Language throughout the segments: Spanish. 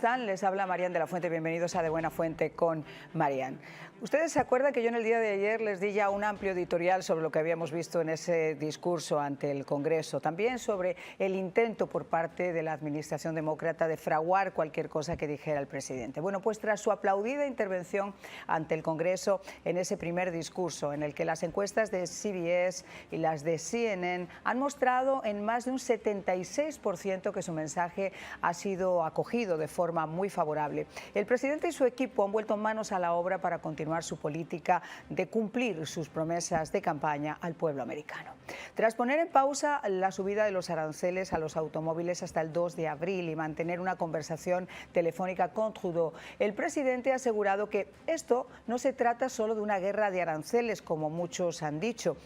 Les habla Marian de la Fuente, bienvenidos a De Buena Fuente con Marian. Ustedes se acuerdan que yo en el día de ayer les di ya un amplio editorial sobre lo que habíamos visto en ese discurso ante el Congreso, también sobre el intento por parte de la administración demócrata de fraguar cualquier cosa que dijera el presidente. Bueno, pues tras su aplaudida intervención ante el Congreso en ese primer discurso, en el que las encuestas de CBS y las de CNN han mostrado en más de un 76% que su mensaje ha sido acogido de forma muy favorable. El presidente y su equipo han vuelto manos a la obra para continuar su política de cumplir sus promesas de campaña al pueblo americano. Tras poner en pausa la subida de los aranceles a los automóviles hasta el 2 de abril y mantener una conversación telefónica con Trudeau, el presidente ha asegurado que esto no se trata solo de una guerra de aranceles, como muchos han dicho,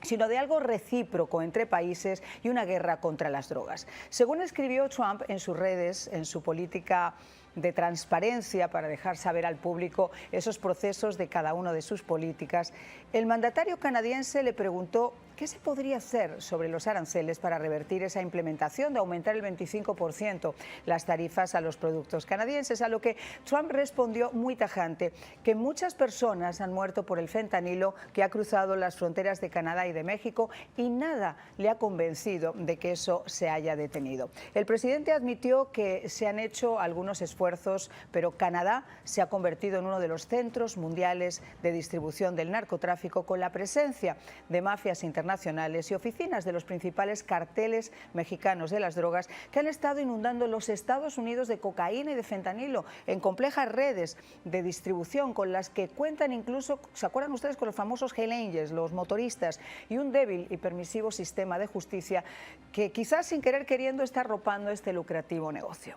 sino de algo recíproco entre países y una guerra contra las drogas. Según escribió Trump en sus redes, en su política de transparencia para dejar saber al público esos procesos de cada una de sus políticas, el mandatario canadiense le preguntó qué se podría hacer sobre los aranceles para revertir esa implementación de aumentar el 25% las tarifas a los productos canadienses, a lo que Trump respondió muy tajante que muchas personas han muerto por el fentanilo que ha cruzado las fronteras de Canadá y de México y nada le ha convencido de que eso se haya detenido. El presidente admitió que se han hecho algunos esfuerzos, pero Canadá se ha convertido en uno de los centros mundiales de distribución del narcotráfico, con la presencia de mafias internacionales y oficinas de los principales carteles mexicanos de las drogas que han estado inundando los Estados Unidos de cocaína y de fentanilo en complejas redes de distribución con las que cuentan incluso, ¿se acuerdan ustedes?, con los famosos Hell Angels, los motoristas, y un débil y permisivo sistema de justicia que quizás sin querer queriendo está arropando este lucrativo negocio.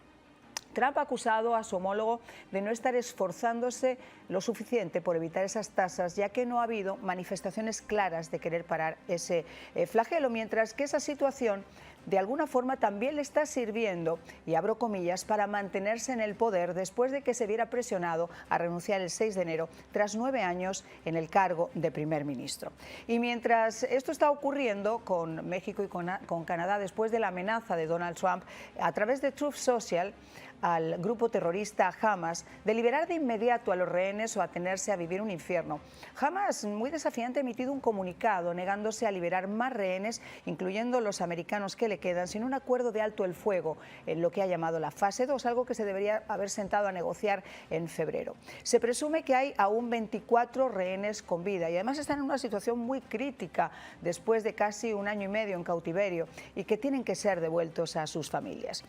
Trump ha acusado a su homólogo de no estar esforzándose lo suficiente por evitar esas tasas, ya que no ha habido manifestaciones claras de querer parar ese flagelo, mientras que esa situación de alguna forma también le está sirviendo, y abro comillas, para mantenerse en el poder después de que se viera presionado a renunciar el 6 de enero tras 9 años en el cargo de primer ministro. Y mientras esto está ocurriendo con México y con Canadá, después de la amenaza de Donald Trump a través de Truth Social al grupo terrorista Hamas de liberar de inmediato a los rehenes o atenerse a vivir un infierno, Hamas, muy desafiante, ha emitido un comunicado negándose a liberar más rehenes, incluyendo los americanos que le quedan, sin un acuerdo de alto el fuego en lo que ha llamado la fase 2, algo que se debería haber sentado a negociar en febrero. Se presume que hay aún 24 rehenes con vida y además están en una situación muy crítica después de casi un año y medio en cautiverio y que tienen que ser devueltos a sus familias.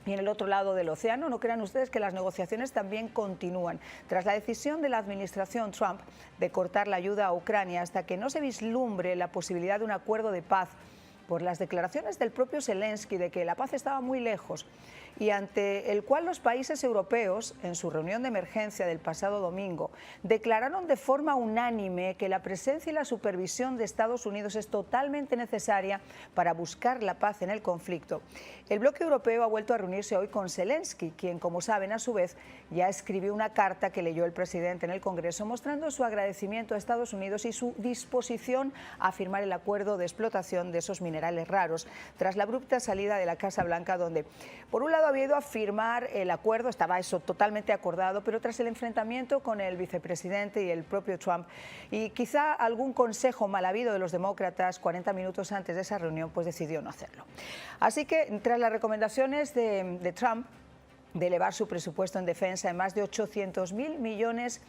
Y en el otro lado del océano, no crean ustedes que las negociaciones también continúan. Tras la decisión de la administración Trump de cortar la ayuda a Ucrania hasta que no se vislumbre la posibilidad de un acuerdo de paz, por las declaraciones del propio Zelensky de que la paz estaba muy lejos y ante el cual los países europeos, en su reunión de emergencia del pasado domingo, declararon de forma unánime que la presencia y la supervisión de Estados Unidos es totalmente necesaria para buscar la paz en el conflicto. El bloque europeo ha vuelto a reunirse hoy con Zelensky, quien, como saben, a su vez ya escribió una carta que leyó el presidente en el Congreso mostrando su agradecimiento a Estados Unidos y su disposición a firmar el acuerdo de explotación de esos minerales raros, tras la abrupta salida de la Casa Blanca, donde, por un lado, había ido a firmar el acuerdo, estaba eso totalmente acordado, pero tras el enfrentamiento con el vicepresidente y el propio Trump, y quizá algún consejo mal habido de los demócratas 40 minutos antes de esa reunión, pues decidió no hacerlo. Así que, tras las recomendaciones de Trump de elevar su presupuesto en defensa en más de 800.000 millones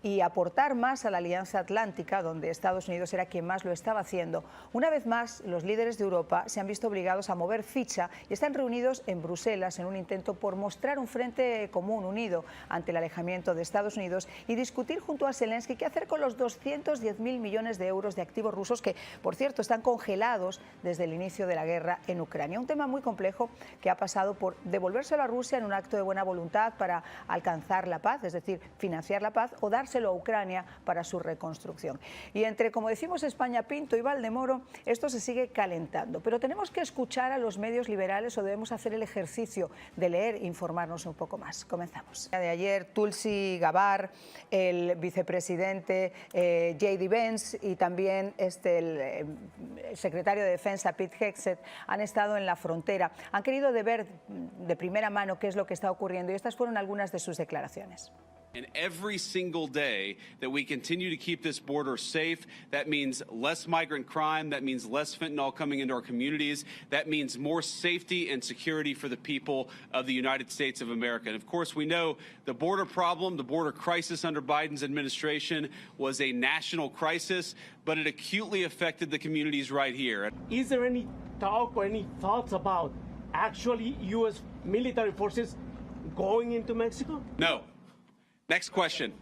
y aportar más a la Alianza Atlántica, donde Estados Unidos era quien más lo estaba haciendo, una vez más los líderes de Europa se han visto obligados a mover ficha y están reunidos en Bruselas en un intento por mostrar un frente común unido ante el alejamiento de Estados Unidos y discutir junto a Zelensky qué hacer con los 210.000 millones de euros de activos rusos que, por cierto, están congelados desde el inicio de la guerra en Ucrania. Un tema muy complejo que ha pasado por devolvérselo a Rusia en un acto de buena voluntad para alcanzar la paz, es decir, financiar la paz, o dárselo dárselo a Ucrania para su reconstrucción. Y entre, como decimos, España Pinto y Valdemoro, esto se sigue calentando. Pero tenemos que escuchar a los medios liberales o debemos hacer el ejercicio de leer e informarnos un poco más. Comenzamos. De ayer, Tulsi Gabbard, el vicepresidente J.D. Vance y también el secretario de Defensa Pete Hegseth han estado en la frontera. Han querido ver de primera mano qué es lo que está ocurriendo y estas fueron algunas de sus declaraciones. And every single day that we continue to keep this border safe, that means less migrant crime, that means less fentanyl coming into our communities, that means more safety and security for the people of the United States of America. And of course, we know the border problem, the border crisis under Biden's administration was a national crisis, but it acutely affected the communities right here. Is there any talk or any thoughts about actually U.S. military forces going into Mexico? No. Next question.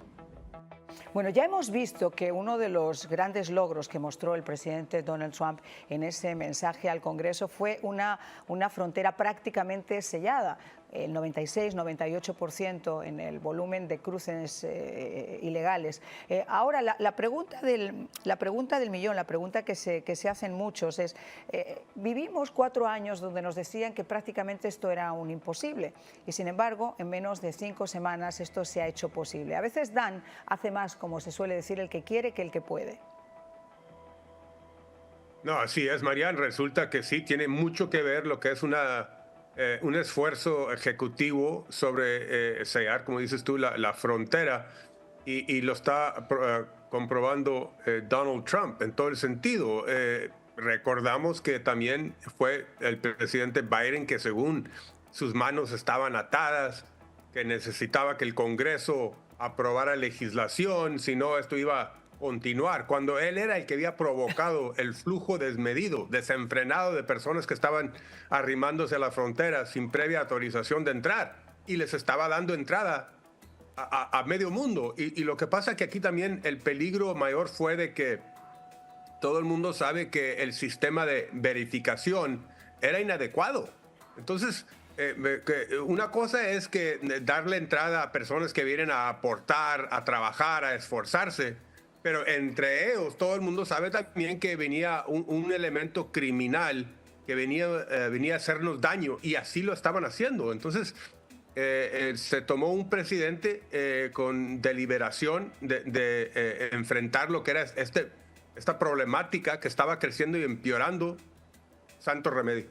Bueno, ya hemos visto que uno de los grandes logros que mostró el presidente Donald Trump en ese mensaje al Congreso fue una frontera prácticamente sellada. El 96-98% en el volumen de cruces ilegales. Ahora, la pregunta del millón, la pregunta que se hacen muchos es, vivimos 4 años donde nos decían que prácticamente esto era un imposible y sin embargo en menos de 5 semanas esto se ha hecho posible. A veces Dan hace más, como se suele decir, el que quiere que el que puede. No, así es, Marian. Resulta que sí, tiene mucho que ver lo que es un esfuerzo ejecutivo sobre sellar, como dices tú, la frontera y lo está comprobando Donald Trump en todo el sentido. Recordamos que también fue el presidente Biden que según sus manos estaban atadas, que necesitaba que el Congreso aprobara legislación, si no esto iba a continuar, cuando él era el que había provocado el flujo desmedido, desenfrenado de personas que estaban arrimándose a la frontera sin previa autorización de entrar y les estaba dando entrada a medio mundo. Y lo que pasa es que aquí también el peligro mayor fue de que todo el mundo sabe que el sistema de verificación era inadecuado. Entonces, una cosa es que darle entrada a personas que vienen a aportar, a trabajar, a esforzarse, pero entre ellos todo el mundo sabe también que venía un elemento criminal que venía a hacernos daño y así lo estaban haciendo. Entonces se tomó un presidente con deliberación de enfrentar lo que era esta problemática que estaba creciendo y empeorando. Santo remedio.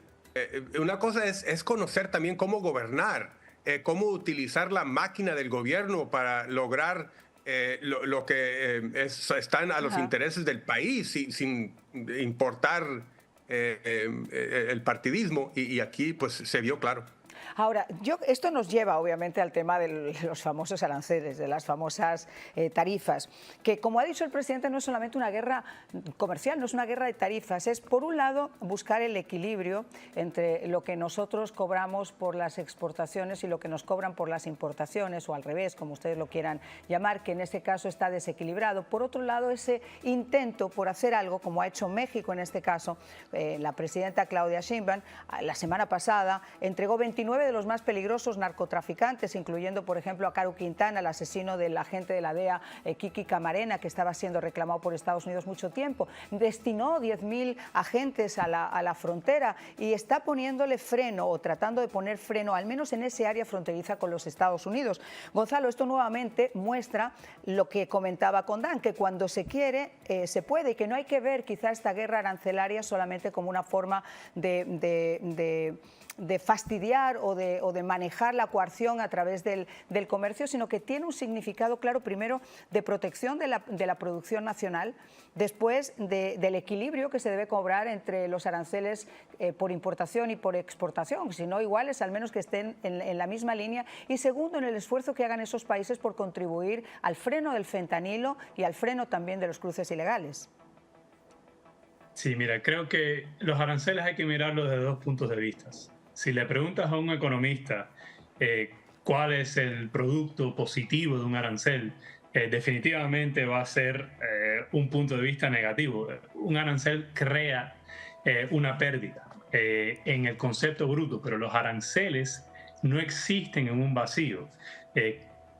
Una cosa es conocer también cómo gobernar, cómo utilizar la máquina del gobierno para lograr lo que están a los intereses del país sin importar el partidismo y aquí pues se vio claro. Ahora, esto nos lleva obviamente al tema de los famosos aranceles, de las famosas tarifas, que como ha dicho el presidente no es solamente una guerra comercial, no es una guerra de tarifas, es por un lado buscar el equilibrio entre lo que nosotros cobramos por las exportaciones y lo que nos cobran por las importaciones o al revés, como ustedes lo quieran llamar, que en este caso está desequilibrado. Por otro lado, ese intento por hacer algo, como ha hecho México en este caso, la presidenta Claudia Sheinbaum la semana pasada entregó 29 de los más peligrosos narcotraficantes, incluyendo, por ejemplo, a Caro Quintana, el asesino del agente de la DEA, Kiki Camarena, que estaba siendo reclamado por Estados Unidos mucho tiempo. Destinó 10.000 agentes a la frontera y está poniéndole freno o tratando de poner freno, al menos en ese área fronteriza con los Estados Unidos. Gonzalo, esto nuevamente muestra lo que comentaba con Dan, que cuando se quiere, se puede, y que no hay que ver quizá esta guerra arancelaria solamente como una forma de fastidiar o de manejar la coerción a través del comercio, sino que tiene un significado claro, primero, de protección de la producción nacional, después del equilibrio que se debe cobrar entre los aranceles por importación y por exportación, si no iguales, al menos que estén en la misma línea, y segundo, en el esfuerzo que hagan esos países por contribuir al freno del fentanilo y al freno también de los cruces ilegales. Sí, mira, creo que los aranceles hay que mirarlos desde 2 puntos de vista. Si le preguntas a un economista cuál es el producto positivo de un arancel, definitivamente va a ser un punto de vista negativo. Un arancel crea una pérdida en el concepto bruto, pero los aranceles no existen en un vacío.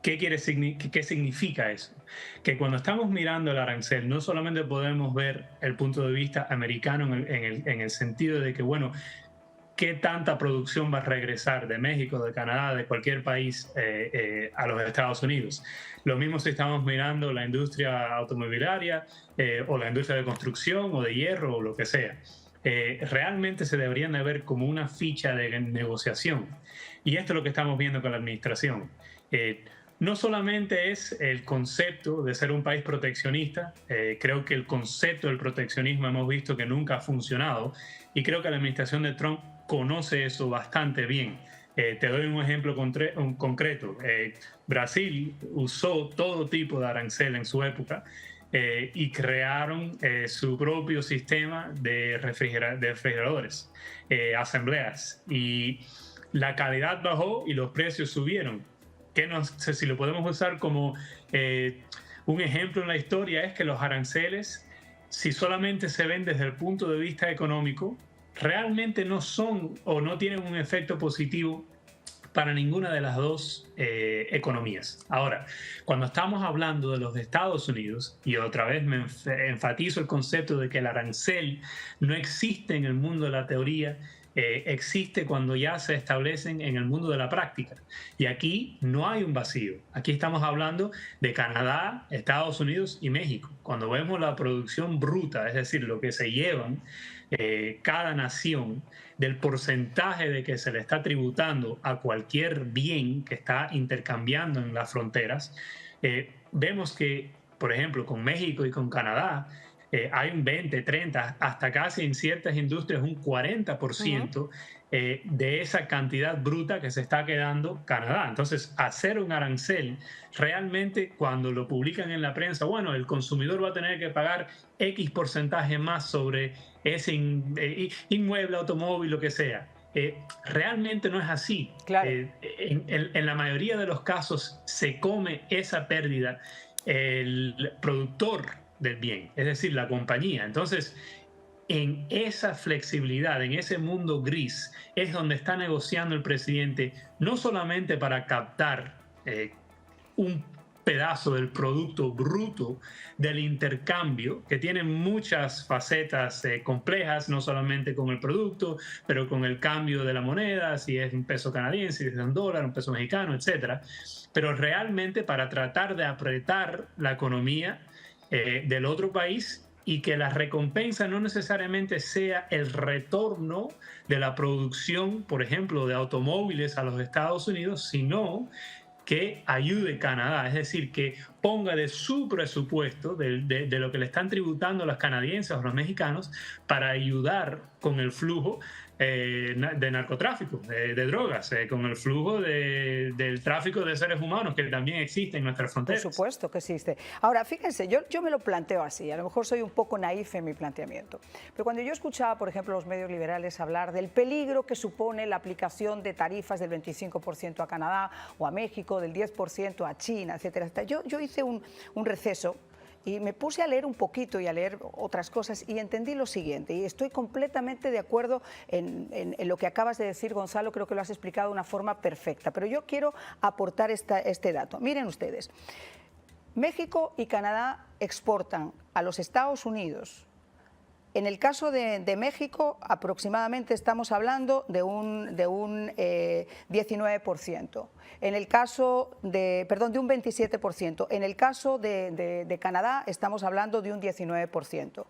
¿Qué significa eso? Que cuando estamos mirando el arancel, no solamente podemos ver el punto de vista americano en el sentido de que, bueno, ¿qué tanta producción va a regresar de México, de Canadá, de cualquier país a los Estados Unidos? Lo mismo si estamos mirando la industria automobiliaria o la industria de construcción o de hierro o lo que sea. Realmente se deberían de ver como una ficha de negociación. Y esto es lo que estamos viendo con la administración. No solamente es el concepto de ser un país proteccionista, creo que el concepto del proteccionismo hemos visto que nunca ha funcionado y creo que la administración de Trump conoce eso bastante bien. Te doy un ejemplo concreto. Brasil usó todo tipo de arancel en su época y crearon su propio sistema de refrigeradores, asambleas, y la calidad bajó y los precios subieron. Que no sé si lo podemos usar como un ejemplo en la historia, es que los aranceles, si solamente se ven desde el punto de vista económico, realmente no son o no tienen un efecto positivo para ninguna de las dos economías. Ahora, cuando estamos hablando de los de Estados Unidos, y otra vez me enfatizo el concepto de que el arancel no existe en el mundo de la teoría, existe cuando ya se establecen en el mundo de la práctica. Y aquí no hay un vacío. Aquí estamos hablando de Canadá, Estados Unidos y México. Cuando vemos la producción bruta, es decir, lo que se llevan cada nación, del porcentaje de que se le está tributando a cualquier bien que está intercambiando en las fronteras, vemos que, por ejemplo, con México y con Canadá, hay un 20, 30, hasta casi en ciertas industrias un 40% de esa cantidad bruta que se está quedando Canadá. Entonces, hacer un arancel, realmente cuando lo publican en la prensa, bueno, el consumidor va a tener que pagar X porcentaje más sobre ese inmueble, automóvil, lo que sea. Realmente no es así. Claro. En la mayoría de los casos se come esa pérdida el productor del bien, es decir, la compañía. Entonces, en esa flexibilidad, en ese mundo gris, es donde está negociando el presidente, no solamente para captar un pedazo del producto bruto del intercambio, que tiene muchas facetas complejas, no solamente con el producto, pero con el cambio de la moneda, si es un peso canadiense, si es un dólar, un peso mexicano, etcétera, pero realmente para tratar de apretar la economía del otro país, y que la recompensa no necesariamente sea el retorno de la producción, por ejemplo, de automóviles a los Estados Unidos, sino que ayude a Canadá, es decir, que ponga de su presupuesto, de lo que le están tributando los canadienses o los mexicanos, para ayudar con el flujo de narcotráfico, de drogas, con el flujo del tráfico de seres humanos que también existe en nuestras fronteras. Por supuesto que existe. Ahora, fíjense, yo me lo planteo así, a lo mejor soy un poco naif en mi planteamiento, pero cuando yo escuchaba, por ejemplo, los medios liberales hablar del peligro que supone la aplicación de tarifas del 25% a Canadá o a México, del 10% a China, etcétera, yo hice un receso y me puse a leer un poquito y a leer otras cosas y entendí lo siguiente, y estoy completamente de acuerdo en lo que acabas de decir, Gonzalo, creo que lo has explicado de una forma perfecta, pero yo quiero aportar este dato. Miren ustedes, México y Canadá exportan a los Estados Unidos. En el caso de México, aproximadamente estamos hablando de un 19%. En el caso de un 27%. En el caso de Canadá, estamos hablando de un 19%.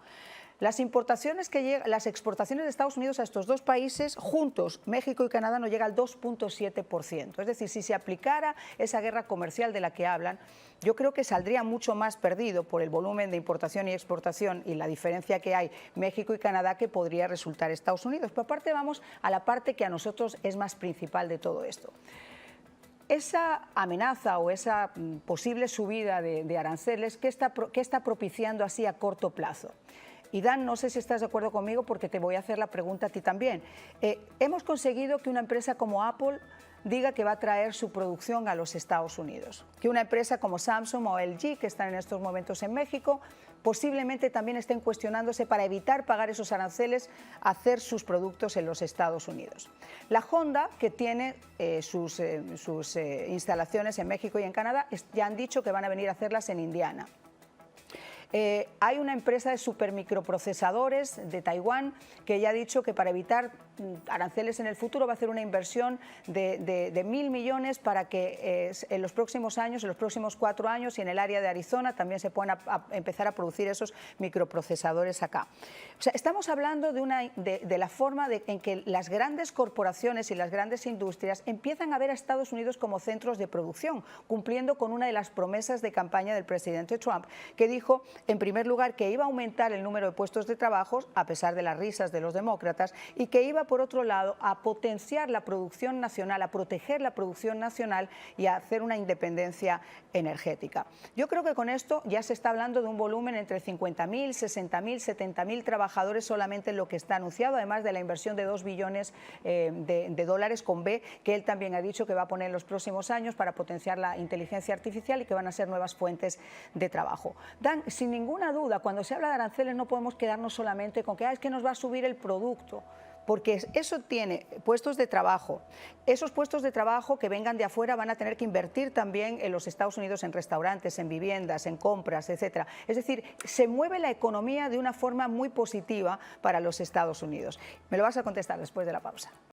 Las exportaciones de Estados Unidos a estos dos países, juntos, México y Canadá, no llega al 2,7%. Es decir, si se aplicara esa guerra comercial de la que hablan, yo creo que saldría mucho más perdido por el volumen de importación y exportación y la diferencia que hay México y Canadá que podría resultar Estados Unidos. Pero aparte vamos a la parte que a nosotros es más principal de todo esto. Esa amenaza o esa posible subida de aranceles, ¿qué está propiciando así a corto plazo? Y Dan, no sé si estás de acuerdo conmigo porque te voy a hacer la pregunta a ti también. Hemos conseguido que una empresa como Apple diga que va a traer su producción a los Estados Unidos. Que una empresa como Samsung o LG, que están en estos momentos en México, posiblemente también estén cuestionándose para evitar pagar esos aranceles, hacer sus productos en los Estados Unidos. La Honda, que tiene sus instalaciones en México y en Canadá, ya han dicho que van a venir a hacerlas en Indiana. Hay una empresa de supermicroprocesadores de Taiwán que ya ha dicho que para evitar aranceles en el futuro va a hacer una inversión de 1.000 millones para que en los próximos años, en los próximos 4 años y en el área de Arizona también se puedan empezar a producir esos microprocesadores acá. O sea, estamos hablando de la forma en que las grandes corporaciones y las grandes industrias empiezan a ver a Estados Unidos como centros de producción, cumpliendo con una de las promesas de campaña del presidente Trump, que dijo, en primer lugar, que iba a aumentar el número de puestos de trabajo, a pesar de las risas de los demócratas, y que iba, por otro lado, a potenciar la producción nacional, a proteger la producción nacional y a hacer una independencia energética. Yo creo que con esto ya se está hablando de un volumen entre 50.000, 60.000, 70.000 trabajadores solamente en lo que está anunciado, además de la inversión de 2 billones de dólares con B, que él también ha dicho que va a poner en los próximos años para potenciar la inteligencia artificial y que van a ser nuevas fuentes de trabajo. Dan, sin ninguna duda, cuando se habla de aranceles no podemos quedarnos solamente con que es que nos va a subir el producto, porque eso tiene puestos de trabajo. Esos puestos de trabajo que vengan de afuera van a tener que invertir también en los Estados Unidos en restaurantes, en viviendas, en compras, etcétera. Es decir, se mueve la economía de una forma muy positiva para los Estados Unidos. Me lo vas a contestar después de la pausa.